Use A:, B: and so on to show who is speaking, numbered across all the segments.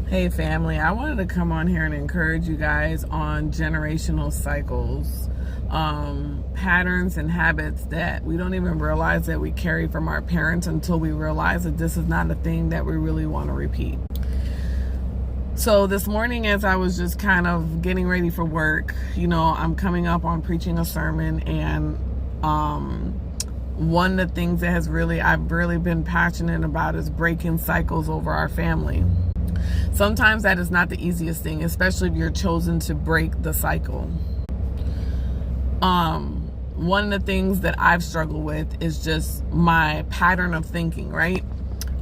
A: Hey family, I wanted to come on here and encourage you guys on generational cycles, patterns and habits that we don't even realize that we carry from our parents until we realize that this is not a thing that we really want to repeat. So this morning, as I was just kind of getting ready for work, I'm coming up on preaching a sermon, and one of the things that I've really been passionate about is breaking cycles over our family. Sometimes that is not the easiest thing, especially if you're chosen to break the cycle. One of the things that I've struggled with is just my pattern of thinking, right?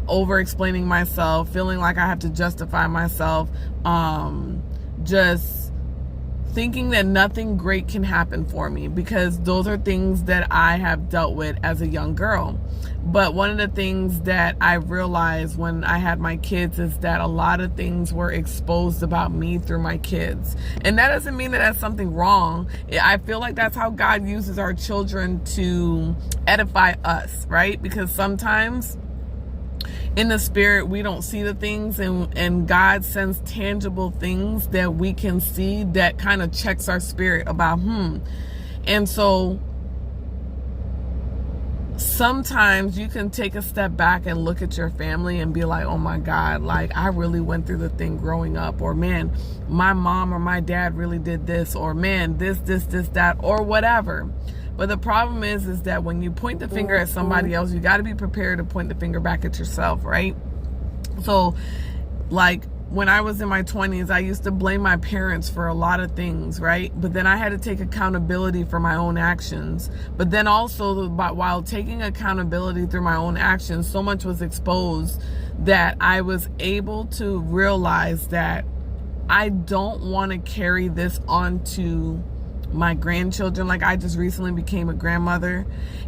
A: Over explaining myself, feeling like I have to justify myself, just thinking that nothing great can happen for me, because those are things that I have dealt with as a young girl. But one of the things that I realized when I had my kids is that a lot of things were exposed about me through my kids. And that doesn't mean that that's something wrong. I feel like that's how God uses our children to edify us, right? Because sometimes in the spirit, we don't see the things, and God sends tangible things that we can see that kind of checks our spirit about, And so sometimes you can take a step back and look at your family and be like, oh my God, like I really went through the thing growing up, or man, my mom or my dad really did this, or man, this, that, or whatever. But the problem is that when you point the finger at somebody else, you got to be prepared to point the finger back at yourself, right? So like when I was in my 20s, I used to blame my parents for a lot of things, right? But then I had to take accountability for my own actions. But then also, while taking accountability through my own actions, so much was exposed that I was able to realize that I don't want to carry this on to my grandchildren. Like, I just recently became a grandmother,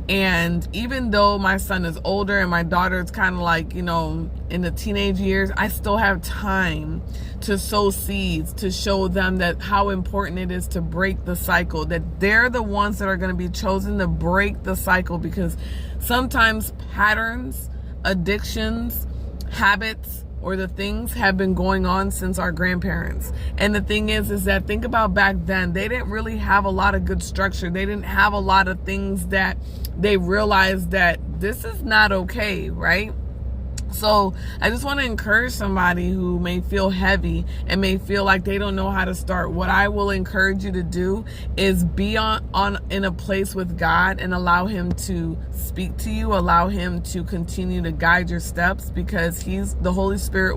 A: and even though my son is older and my daughter is kind of like, in the teenage years, I still have time to sow seeds, to show them that how important it is to break the cycle, that they're the ones that are going to be chosen to break the cycle, because sometimes patterns, addictions, habits, or the things have been going on since our grandparents. And the thing is that think about back then, they didn't really have a lot of good structure. They didn't have a lot of things that they realized that this is not okay, right? So I just want to encourage somebody who may feel heavy and may feel like they don't know how to start. What I will encourage you to do is be in a place with God and allow Him to speak to you, allow Him to continue to guide your steps, because the Holy Spirit